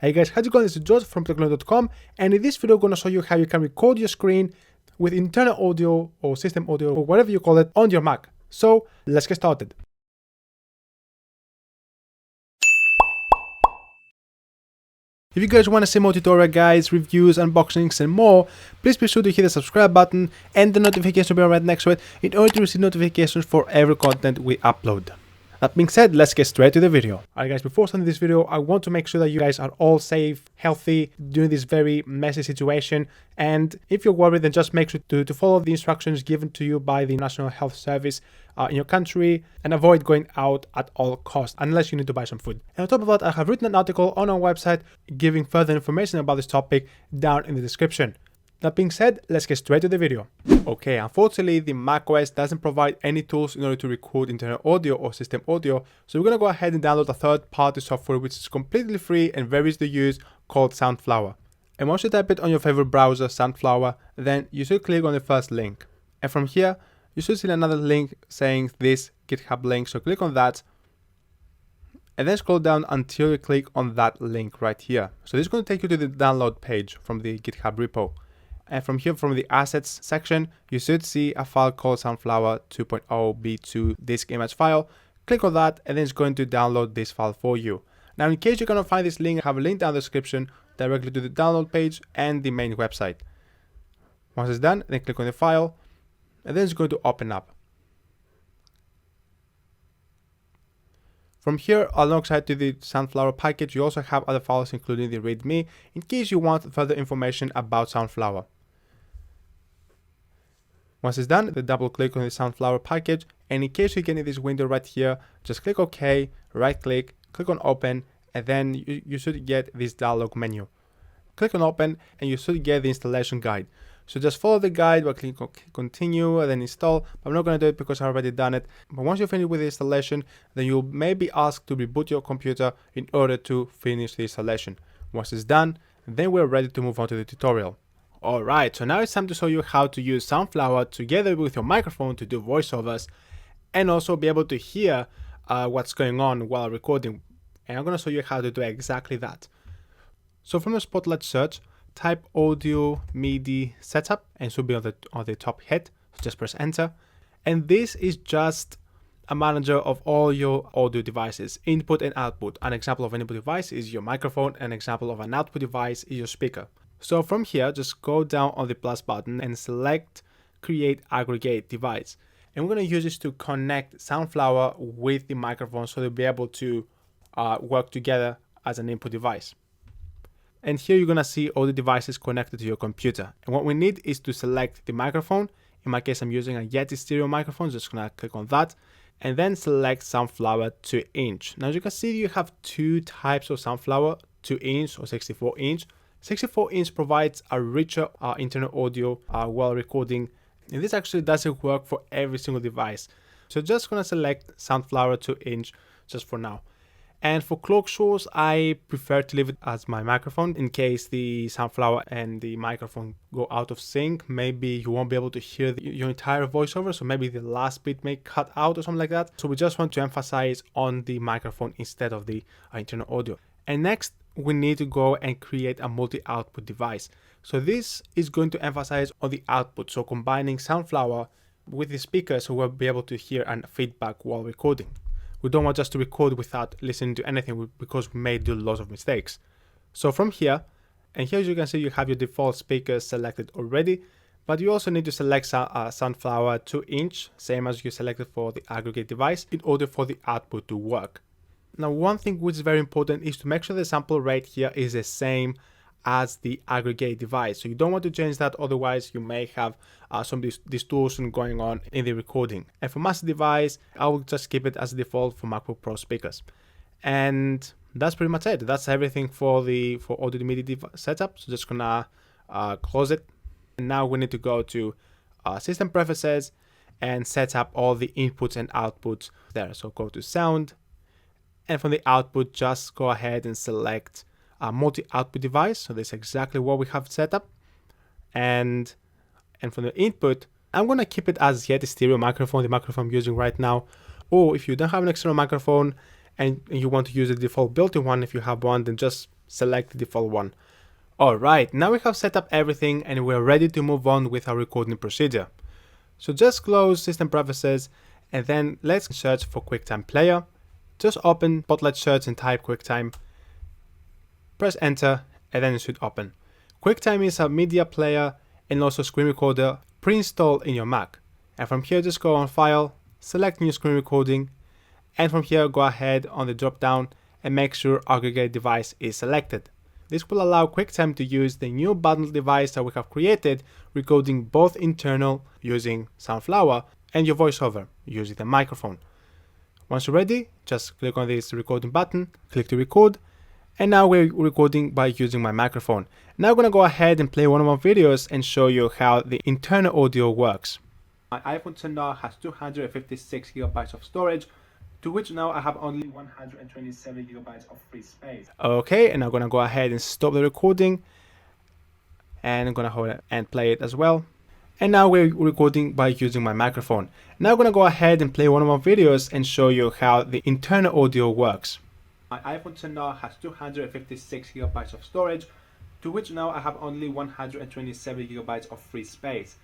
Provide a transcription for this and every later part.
Hey guys, how's it going? This is George from TechLunar.com, and in this video I'm going to show you how you can record your screen with internal audio or system audio or whatever you call it on your Mac. So let's get started. If you guys want to see more tutorial guides, reviews, unboxings and more, please be sure to hit the subscribe button and the notification bell right next to it in order to receive notifications for every content we upload. That being said, let's get straight to the video. Alright guys, before starting this video, I want to make sure that you guys are all safe, healthy, during this very messy situation. And if you're worried, then just make sure to follow the instructions given to you by the National Health Service in your country and avoid going out at all costs unless you need to buy some food. And on top of that, I have written an article on our website giving further information about this topic down in the description. That being said, let's get straight to the video. Okay, unfortunately, the macOS doesn't provide any tools in order to record internal audio or system audio, so we're gonna go ahead and download a third-party software which is completely free and very easy to use called Sunflower. And once you type it on your favorite browser, Sunflower, then you should click on the first link. And from here, you should see another link saying this GitHub link, so click on that. And then scroll down until you click on that link right here. So this is going to take you to the download page from the GitHub repo. And from here, from the assets section, you should see a file called Sunflower 2.0 B2 disk image file. Click on that and then it's going to download this file for you. Now, in case you cannot find this link, I have a link down in the description directly to the download page and the main website. Once it's done, then click on the file and then it's going to open up. From here, alongside to the Sunflower package, you also have other files including the README in case you want further information about Sunflower. Once it's done, then double click on the Sunflower package, and in case you get in this window right here, just click OK, right click, click on Open, and then you should get this dialog menu. Click on Open and you should get the installation guide. So just follow the guide by clicking on Continue and then Install. But I'm not going to do it because I've already done it. But once you finish with the installation, then you'll maybe ask to reboot your computer in order to finish the installation. Once it's done, then we're ready to move on to the tutorial. Alright, so now it's time to show you how to use Sunflower together with your microphone to do voiceovers and also be able to hear what's going on while recording. And I'm going to show you how to do exactly that. So from the Spotlight search, type audio MIDI setup and it should be on the top hit. So just press enter. And this is just a manager of all your audio devices, input and output. An example of an input device is your microphone. An example of an output device is your speaker. So from here, just go down on the plus button and select create aggregate device. And we're going to use this to connect Sunflower with the microphone so they'll be able to work together as an input device. And here you're going to see all the devices connected to your computer. And what we need is to select the microphone. In my case, I'm using a Yeti stereo microphone. Just going to click on that and then select Sunflower 2-inch. Now, as you can see, you have two types of Sunflower, 2-inch or 64-inch. 64-inch provides a richer internal audio while recording. And this actually doesn't work for every single device. So just going to select Sunflower 2-inch just for now. And for cloak shows, I prefer to leave it as my microphone in case the Sunflower and the microphone go out of sync. Maybe you won't be able to hear your entire voiceover, so maybe the last bit may cut out or something like that. So we just want to emphasize on the microphone instead of the internal audio. And next, we need to go and create a multi-output device. So this is going to emphasize on the output, so combining Sunflower with the speaker so we'll be able to hear and feedback while recording. We don't want just to record without listening to anything because we may do lots of mistakes. So from here, and here as you can see, you have your default speakers selected already, but you also need to select Sunflower 2-inch, same as you selected for the aggregate device, in order for the output to work. Now, one thing which is very important is to make sure the sample rate here is the same as the aggregate device. So you don't want to change that, otherwise you may have some distortion going on in the recording. And for master device, I will just keep it as default for MacBook Pro speakers. And that's pretty much it. That's everything for audio MIDI setup. So just gonna close it. And now we need to go to system preferences and set up all the inputs and outputs there. So go to sound, and from the output, just go ahead and select a multi-output device. So this is exactly what we have set up. And from the input, I'm going to keep it as Yeti stereo microphone, the microphone I'm using right now. Or if you don't have an external microphone and you want to use the default built-in one, if you have one, then just select the default one. Alright, now we have set up everything and we're ready to move on with our recording procedure. So just close System Preferences and then let's search for QuickTime Player. Just open Spotlight Search and type QuickTime. Press Enter and then it should open. QuickTime is a media player and also screen recorder pre-installed in your Mac. And from here just go on File, select New Screen Recording, and from here go ahead on the drop down and make sure Aggregate Device is selected. This will allow QuickTime to use the new bundled device that we have created, recording both internal using Sunflower and your voiceover using the microphone. Once you're ready, just click on this recording button, click to record, and now we're recording by using my microphone. Now I'm going to go ahead and play one of my videos and show you how the internal audio works. My iPhone 10 now has 256 gigabytes of storage, to which now I have only 127 gigabytes of free space. Okay, and I'm going to go ahead and stop the recording, and I'm going to hold it and play it as well. And now we're recording by using my microphone. Now I'm going to go ahead and play one of my videos and show you how the internal audio works. My iPhone 10 now has 256 gigabytes of storage, to which now I have only 127 gigabytes of free space.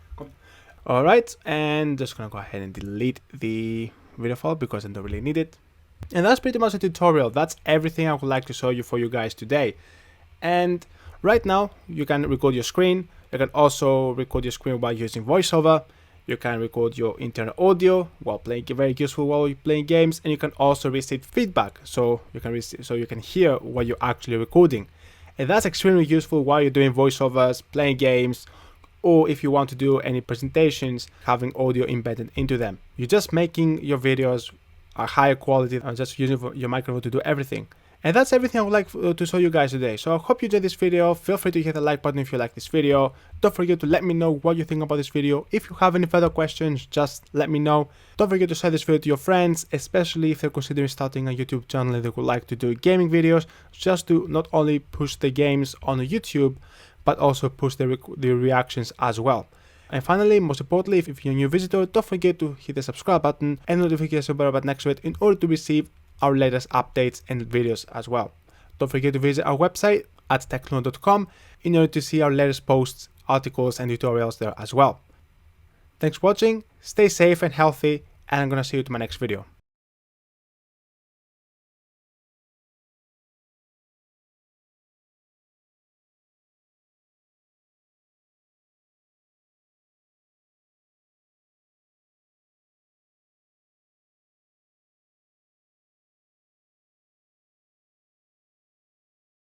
Alright, and just going to go ahead and delete the video file because I don't really need it. And that's pretty much the tutorial. That's everything I would like to show you for you guys today. And right now you can record your screen. You can also record your screen while using voiceover. You can record your internal audio while playing, very useful while you're playing games, and you can also receive feedback so you can hear what you're actually recording. And that's extremely useful while you're doing voiceovers, playing games, or if you want to do any presentations, having audio embedded into them. You're just making your videos a higher quality and just using your microphone to do everything. And that's everything I would like to show you guys today. So I hope you enjoyed this video. Feel free to hit the like button if you like this video. Don't forget to let me know what you think about this video. If you have any further questions, just let me know. Don't forget to share this video to your friends, especially if they're considering starting a YouTube channel and they would like to do gaming videos, just to not only push the games on YouTube, but also push the reactions as well. And finally, most importantly, if you're a new visitor, don't forget to hit the subscribe button and notification bell button next to it in order to receive our latest updates and videos as well. Don't forget to visit our website at TechLunar.com in order to see our latest posts, articles and tutorials there as well. Thanks for watching, stay safe and healthy, and I'm gonna see you to my next video.